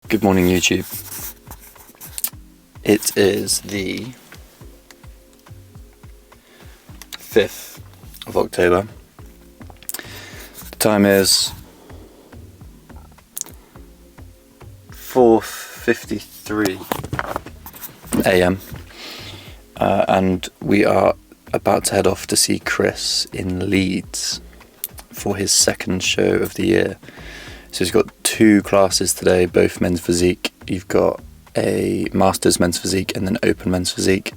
Good morning, YouTube. It is the 5th of October. The time is 4:53 a.m. And we are about to head off to see Chris in Leeds for his second show of the year. So he's got 2 classes today, both men's physique. You've got a master's men's physique and then open men's physique.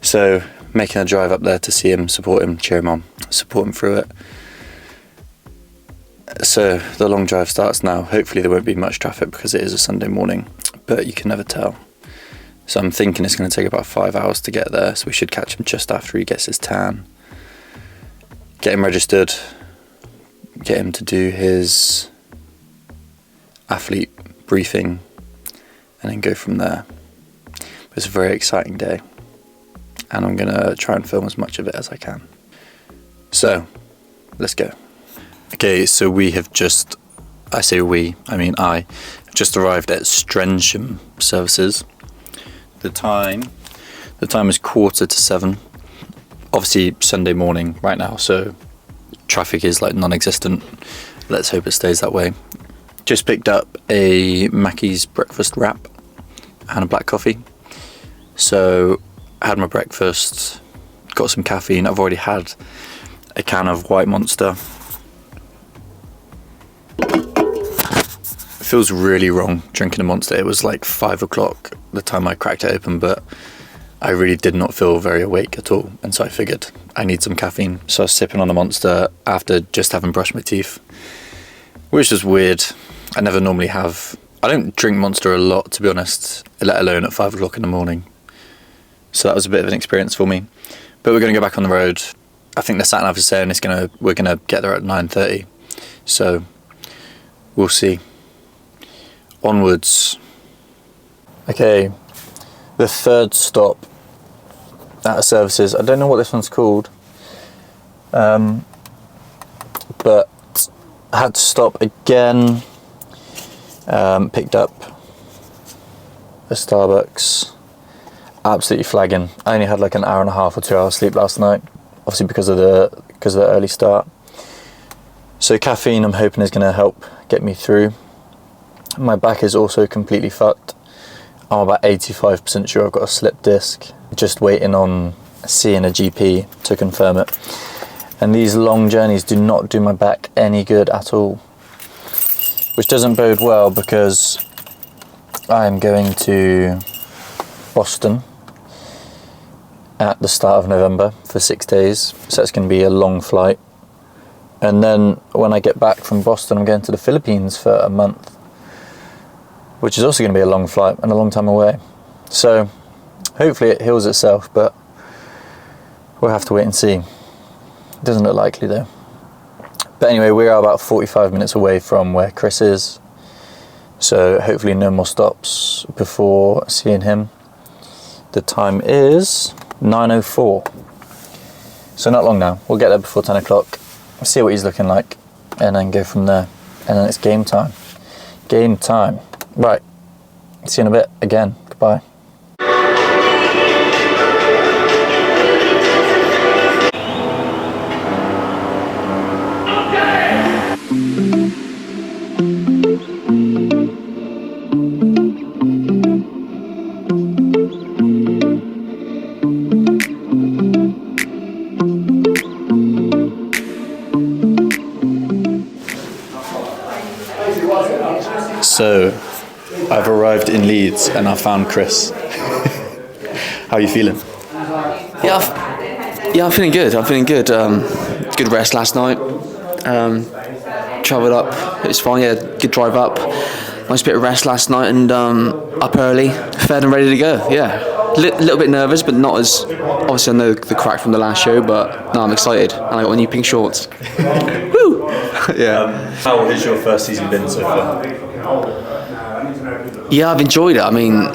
So making a drive up there to see him, support him, cheer him on, support him through it. So the long drive starts now. Hopefully there won't be much traffic because it is a Sunday morning, but you can never tell. So I'm thinking it's going to take about 5 hours to get there, so we should catch him just after he gets his tan. Get him registered, get him to do his athlete briefing, and then go from there. But it's a very exciting day, and I'm going to try and film as much of it as I can. So, let's go. Okay, so we have just, I say we, I mean I, have just arrived at Strensham Services. The time is 6:45. Obviously Sunday morning right now, so traffic is like non-existent. Let's hope it stays that way. Just picked up a Mackey's breakfast wrap and a black coffee. So I had my breakfast, got some caffeine. I've already had a can of White Monster. It feels really wrong drinking a Monster. It was like 5 o'clock the time I cracked it open, but I really did not feel very awake at all, and so I figured I need some caffeine. So I was sipping on a Monster after just having brushed my teeth, which was weird. I never normally have. I don't drink Monster a lot, to be honest, let alone at 5 o'clock in the morning. So that was a bit of an experience for me. But we're going to go back on the road. I think the sat-nav is saying we're going to get there at 9:30. So we'll see. Onwards. Okay, the third stop at Services. I don't know what this one's called, but I had to stop again. Picked up a Starbucks. Absolutely flagging. I only had like an hour and a half or 2 hours sleep last night, obviously because of the early start. So caffeine, I'm hoping, is going to help get me through. My back is also completely fucked. I'm about 85% sure I've got a slip disc. Just waiting on seeing a GP to confirm it. And these long journeys do not do my back any good at all, which doesn't bode well because I'm going to Boston at the start of November for 6 days. So it's going to be a long flight. And then when I get back from Boston, I'm going to the Philippines for a month, which is also going to be a long flight and a long time away. So hopefully it heals itself, but we'll have to wait and see. It doesn't look likely though. But anyway, we are about 45 minutes away from where Chris is. So hopefully no more stops before seeing him. The time is 9:04. So not long now. We'll get there before 10 o'clock. See what he's looking like and then go from there. And then it's game time. Game time. Right, see you in a bit again. Goodbye. So I've arrived in Leeds and I found Chris. How are you feeling? Yeah, I'm feeling good. Good rest last night. Travelled up. It was fine. Yeah, good drive up. Nice bit of rest last night and up early, fed and ready to go. Yeah, little bit nervous, but not as. Obviously, I know the crack from the last show, but no, I'm excited. And I got my new pink shorts. Woo! Yeah. How has your first season been so far? Yeah, I've enjoyed it. I mean,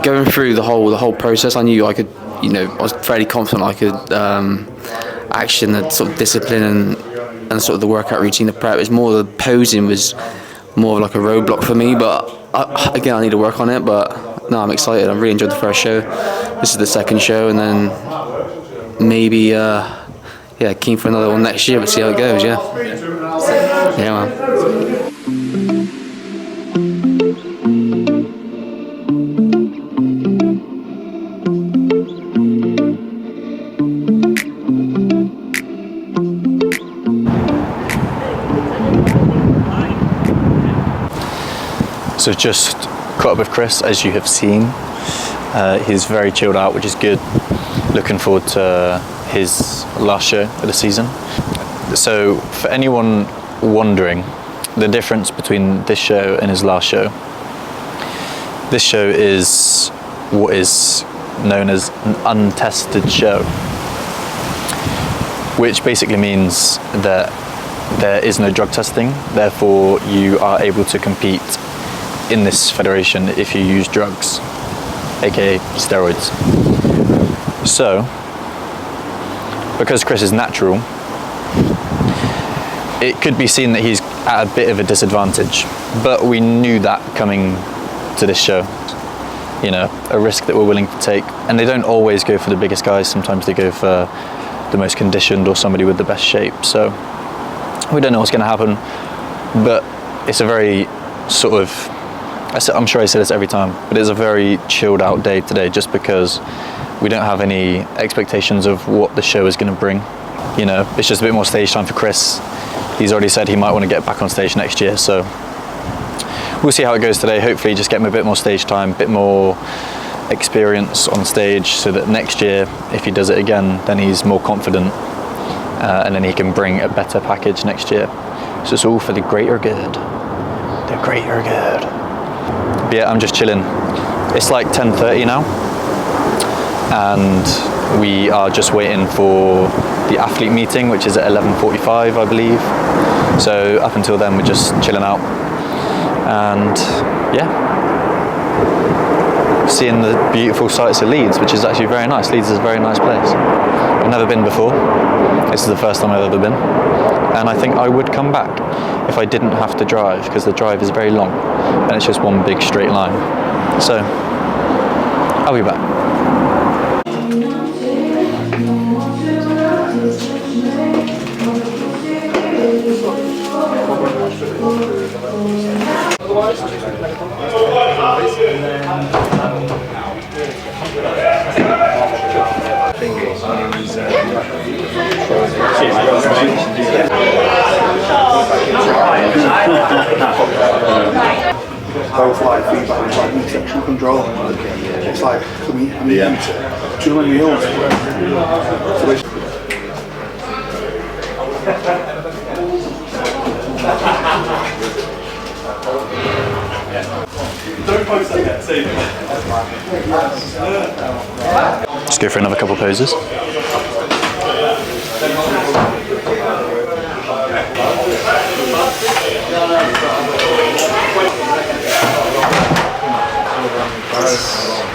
going through the whole process, I knew I could. I was fairly confident I could action the sort of discipline and sort of the workout routine, the prep. It's more the posing was more of like a roadblock for me. But again, I need to work on it. But no, I'm excited. I really enjoyed the first show. This is the second show, and then maybe keen for another one next year. But see how it goes. Yeah, man. So just caught up with Chris, as you have seen. He's very chilled out, which is good. Looking forward to his last show of the season. So for anyone wondering the difference between this show and his last show, this show is what is known as an untested show, which basically means that there is no drug testing, therefore you are able to compete in this federation if you use drugs, aka steroids. So, because Chris is natural, it could be seen that he's at a bit of a disadvantage, but we knew that coming to this show. You know, a risk that we're willing to take. And they don't always go for the biggest guys, sometimes they go for the most conditioned or somebody with the best shape. So we don't know what's going to happen, but it's a very sort of, I'm sure I say this every time, but it's a very chilled out day today, just because we don't have any expectations of what the show is going to bring. You know, it's just a bit more stage time for Chris. He's already said he might want to get back on stage next year, so we'll see how it goes today. Hopefully just get him a bit more stage time, a bit more experience on stage, so that next year, if he does it again, then he's more confident, and then he can bring a better package next year. So it's all for the greater good. The greater good. But yeah, I'm just chilling. It's like 10:30 now, and we are just waiting for the athlete meeting, which is at 11:45, I believe. So up until then, we're just chilling out, and yeah, seeing the beautiful sights of Leeds, which is actually very nice. Leeds is a very nice place. I've never been before. This is the first time I've ever been, and I think I would come back if I didn't have to drive, because the drive is very long and it's just one big straight line. So I'll be back. Both like feedback, it's like section control. It's like too many meals. Just go for another couple poses.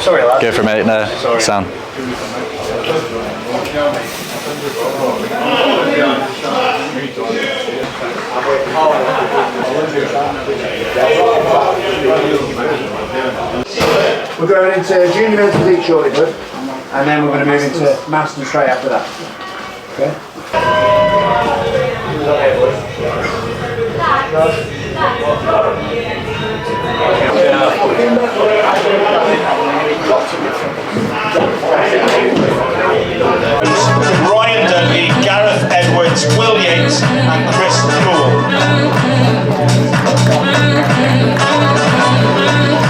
Sorry, lad. Go for a minute now, Sam. We're going into junior men's physique shortly, bud, and then we're going to move into master straight after that. Okay? Ryan Dudley, Gareth Edwards, Will Yates and Chris Poole.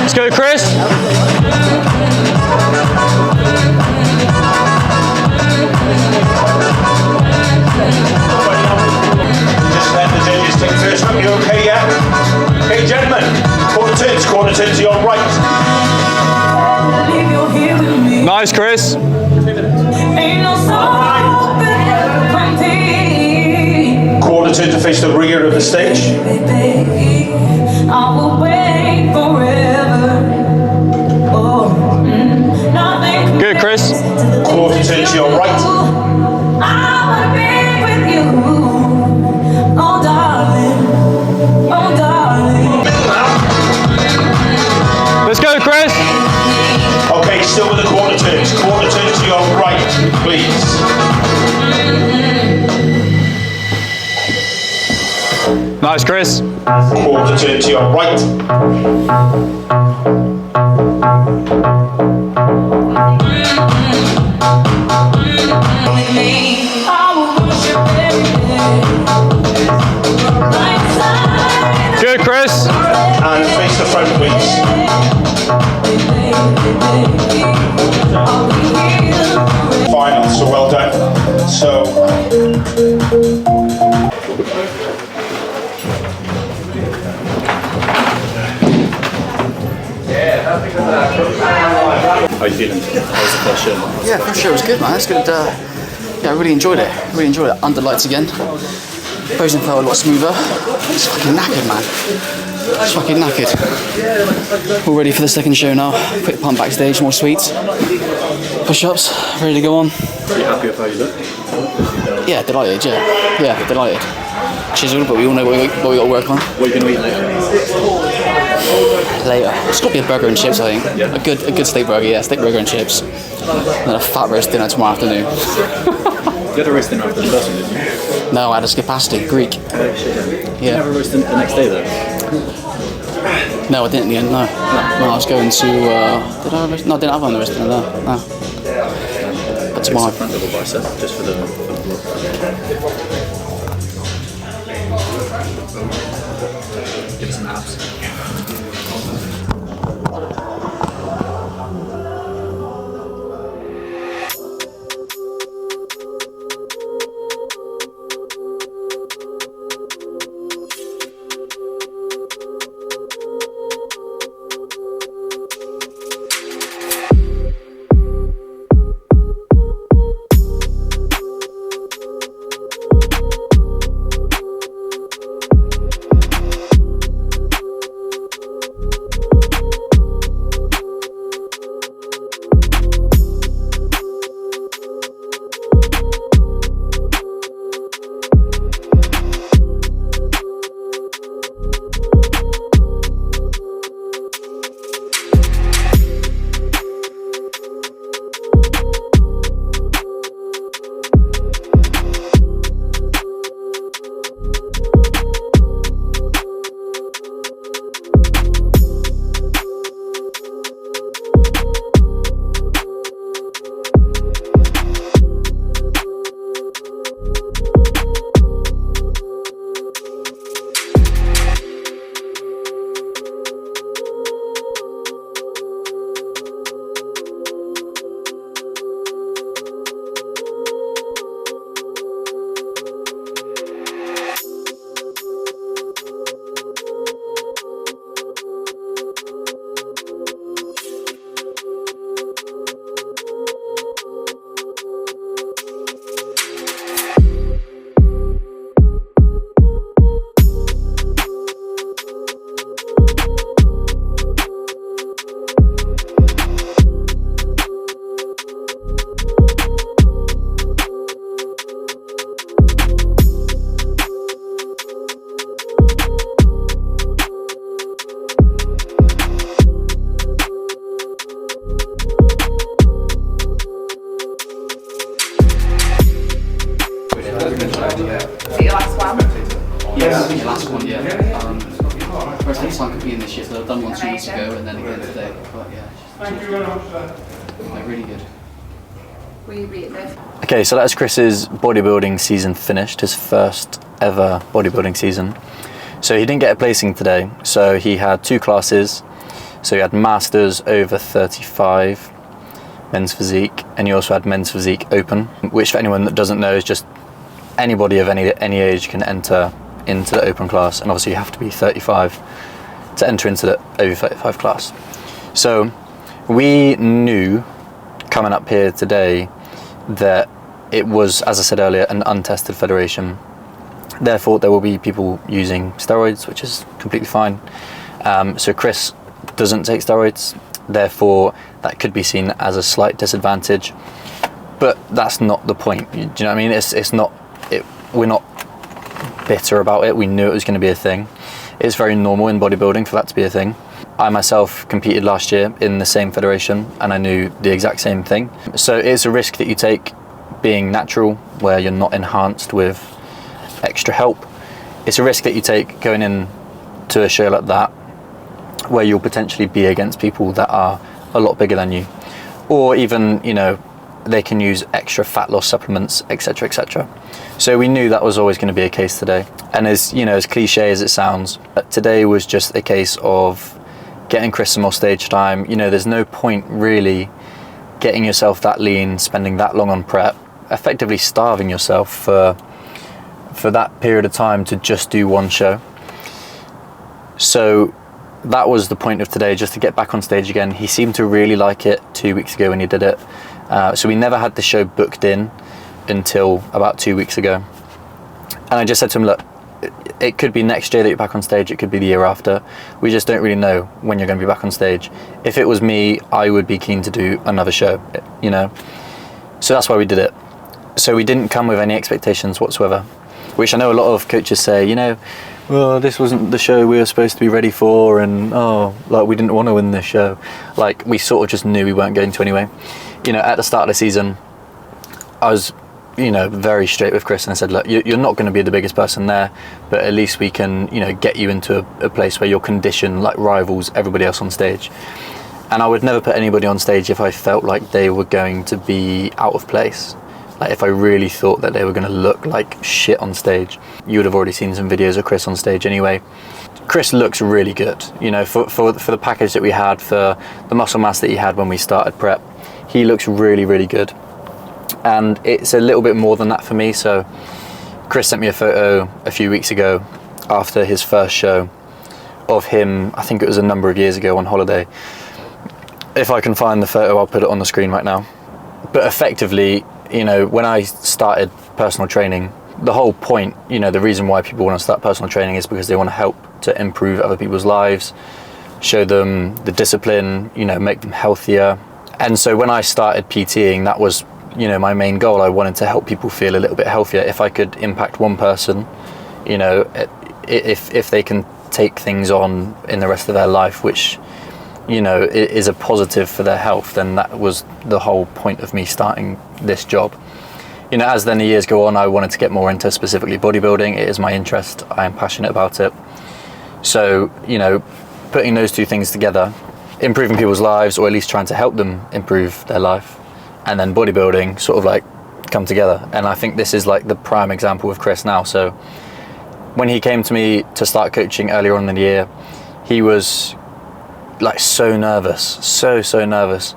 Let's go, Chris. Just let the judges take first look. You okay, yeah? Okay, gentlemen. Corner turns to your right. Nice, Chris. Quarter turn to face the rear of the stage. Good, Chris. Quarter turn to your right. Chris. Quarter turn to your right. Good, Chris. And face the front, please. Final, so well done. So, How are you feeling? How was the first show? Yeah, first show was good, man. It's good. Yeah, I really enjoyed it. Really enjoyed it. Under lights again. Posing felt a lot smoother. Just fucking knackered, man. Just fucking knackered. All ready for the second show now. Quick pump backstage, more sweets. Push-ups, ready to go on. Are you happy with how you look? Yeah, delighted, yeah. Yeah, delighted. Chiseled, but we all know what we got to work on. What are you going to eat later? Later. It's got to be a burger and chips, I think. Yeah. A good steak burger, yeah. Steak burger and chips. And then a fat roast dinner tomorrow afternoon. You had a roast dinner after the first one, didn't you? No, I had a skipasti, Greek. You never roasted the next day though? No, I didn't in the end, no. No, I was going to, did I roast? No, I didn't have one on the roast dinner, no. But tomorrow. Front double bicep, just for the give us some abs. Yeah, last one, yeah. First time competing this year, so I've done one 2 weeks ago and then again today. But yeah, thank you very much. Like, really good. Okay, so that's Chris's bodybuilding season finished, his first ever bodybuilding season. So he didn't get a placing today, so he had 2 classes. So he had Masters over 35, Men's Physique, and he also had Men's Physique Open, which for anyone that doesn't know is just anybody of any age can enter into the open class, and obviously you have to be 35 to enter into the over 35 class. So we knew coming up here today that it was, as I said earlier, an untested federation. Therefore there will be people using steroids, which is completely fine. So Chris doesn't take steroids, therefore that could be seen as a slight disadvantage, but that's not the point. Do you know what I mean? It's not, we're not bitter about it. We knew it was going to be a thing. It's very normal in bodybuilding for that to be a thing. I myself competed last year in the same federation and I knew the exact same thing. So it's a risk that you take being natural, where you're not enhanced with extra help. it's a risk that you take going in to a show like that, where you'll potentially be against people that are a lot bigger than you, or even, you know, they can use extra fat loss supplements, etc., etc. So we knew that was always going to be a case today. And as, you know, as cliche as it sounds, today was just a case of getting Chris some more stage time. You know, there's no point really getting yourself that lean, spending that long on prep, effectively starving yourself for that period of time to just do one show. So that was the point of today, just to get back on stage again. He seemed to really like it 2 weeks ago when he did it. So we never had the show booked in until about 2 weeks ago. And I just said to him, look, it could be next year that you're back on stage, it could be the year after. We just don't really know when you're going to be back on stage. If it was me, I would be keen to do another show, you know. So that's why we did it. So we didn't come with any expectations whatsoever, which I know a lot of coaches say, you know, well, this wasn't the show we were supposed to be ready for, and like we didn't want to win this show. Like, we sort of just knew we weren't going to anyway. You know, at the start of the season, I was, you know, very straight with Chris, and I said, look, you're not going to be the biggest person there, but at least we can, you know, get you into a place where your condition like rivals everybody else on stage. And I would never put anybody on stage if I felt like they were going to be out of place. Like, if I really thought that they were going to look like shit on stage. You would have already seen some videos of Chris on stage anyway. Chris looks really good, you know, for the package that we had, for the muscle mass that he had when we started prep. He looks really, really good. And it's a little bit more than that for me. So Chris sent me a photo a few weeks ago after his first show of him, I think it was a number of years ago, on holiday. If I can find the photo, I'll put it on the screen right now. But effectively, you know, when I started personal training, the whole point, you know, the reason why people want to start personal training is because they want to help to improve other people's lives, show them the discipline, you know, make them healthier. And so when I started PTing, that was, you know, my main goal. I wanted to help people feel a little bit healthier. If I could impact one person, you know, if they can take things on in the rest of their life, which, you know, is a positive for their health, then that was the whole point of me starting this job. You know, as then the years go on, I wanted to get more into specifically bodybuilding. It is my interest. I am passionate about it. So, you know, putting those two things together, improving people's lives, or at least trying to help them improve their life, and then bodybuilding sort of like come together. And I think this is like the prime example with Chris now. So when he came to me to start coaching earlier on in the year, he was like so nervous, so nervous.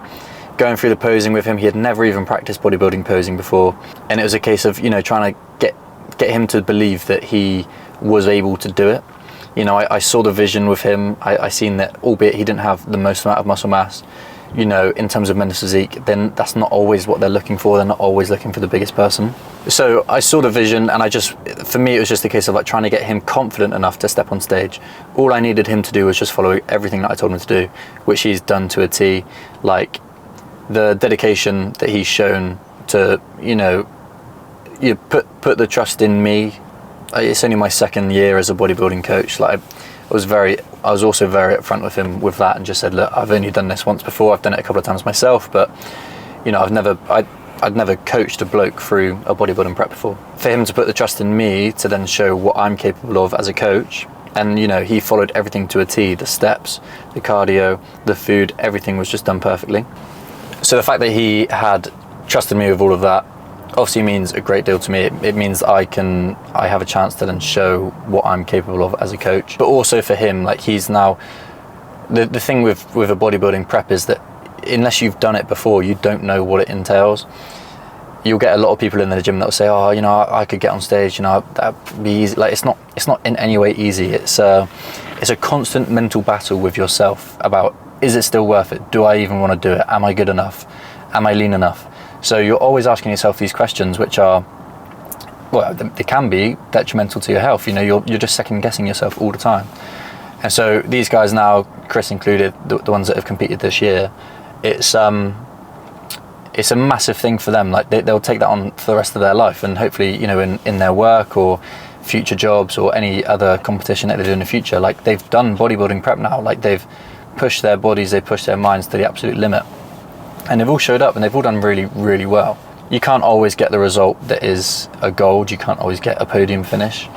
Going through the posing with him, he had never even practiced bodybuilding posing before. And it was a case of, you know, trying to get him to believe that he was able to do it. You know, I saw the vision with him. I seen that, albeit he didn't have the most amount of muscle mass, you know, in terms of men's physique, then that's not always what they're looking for. They're not always looking for the biggest person. So I saw the vision, and for me, it was just a case of like trying to get him confident enough to step on stage. All I needed him to do was just follow everything that I told him to do, which he's done to a T. Like, the dedication that he's shown to, you know, you put the trust in me. It's only my second year as a bodybuilding coach. Like, I was also very upfront with him with that, and just said, look, I've only done this once before. I've done it a couple of times myself, but, you know, I'd never coached a bloke through a bodybuilding prep before. For him to put the trust in me to then show what I'm capable of as a coach, and, you know, he followed everything to a T, the steps, the cardio, the food, everything was just done perfectly. So the fact that he had trusted me with all of that obviously means a great deal to me. It means I have a chance to then show what I'm capable of as a coach. But also for him, like, he's now, the thing with a bodybuilding prep is that unless you've done it before, you don't know what it entails. You'll get a lot of people in the gym that will say, oh, you know, I could get on stage, you know, that'd be easy. Like, it's not in any way easy. It's a constant mental battle with yourself about, is it still worth it? Do I even want to do it? Am I good enough? Am I lean enough? So you're always asking yourself these questions, which are, well, they can be detrimental to your health. You know, you're just second guessing yourself all the time. And so these guys now, Chris included, the ones that have competed this year, it's a massive thing for them. Like, they'll take that on for the rest of their life, and hopefully, you know, in their work or future jobs or any other competition that they do in the future, like, they've done bodybuilding prep now. Like, they've pushed their bodies, they've pushed their minds to the absolute limit, and they've all showed up and they've all done really, really well. You can't always get the result that is a gold. You can't always get a podium finish,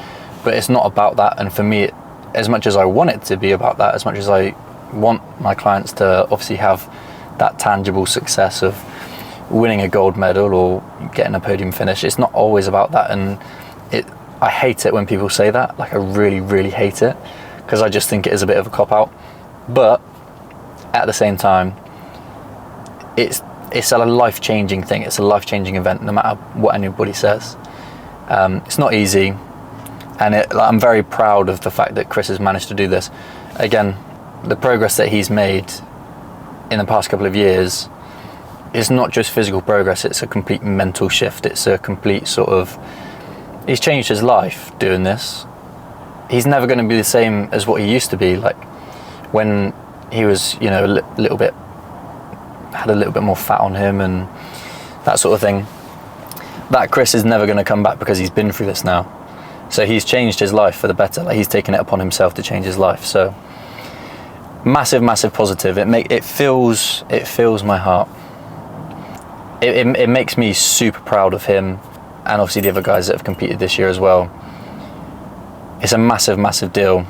but it's not about that. And for me, as much as I want it to be about that, as much as I want my clients to obviously have that tangible success of winning a gold medal or getting a podium finish, it's not always about that. And I hate it when people say that. Like, I really, really hate it, because I just think it is a bit of a cop-out. But at the same time, it's a life-changing thing. It's a life-changing event, no matter what anybody says. It's not easy, and I'm very proud of the fact that Chris has managed to do this. Again, the progress that he's made in the past couple of years is not just physical progress, it's a complete mental shift. It's a complete sort of... He's changed his life doing this. He's never going to be the same as what he used to be. Like, when he was, you know, had a little bit more fat on him and that sort of thing. That Chris is never going to come back, because he's been through this now. So he's changed his life for the better. Like, he's taken it upon himself to change his life. So massive, massive positive. It fills my heart. It makes me super proud of him, and obviously the other guys that have competed this year as well. It's a massive, massive deal,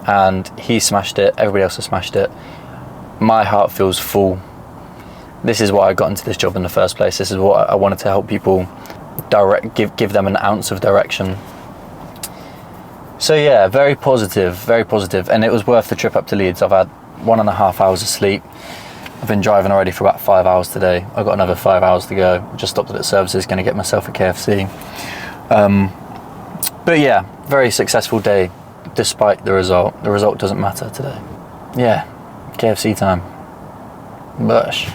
and he smashed it. Everybody else has smashed it. My heart feels full. This is why I got into this job in the first place. This is what I wanted to help people give them an ounce of direction. So yeah, very positive, and it was worth the trip up to Leeds. I've had 1.5 hours of sleep. I've been driving already for about 5 hours today. I've got another 5 hours to go. Just stopped at services, going to get myself a KFC. But yeah, very successful day, despite the result. The result doesn't matter today. Yeah, KFC time. Bush.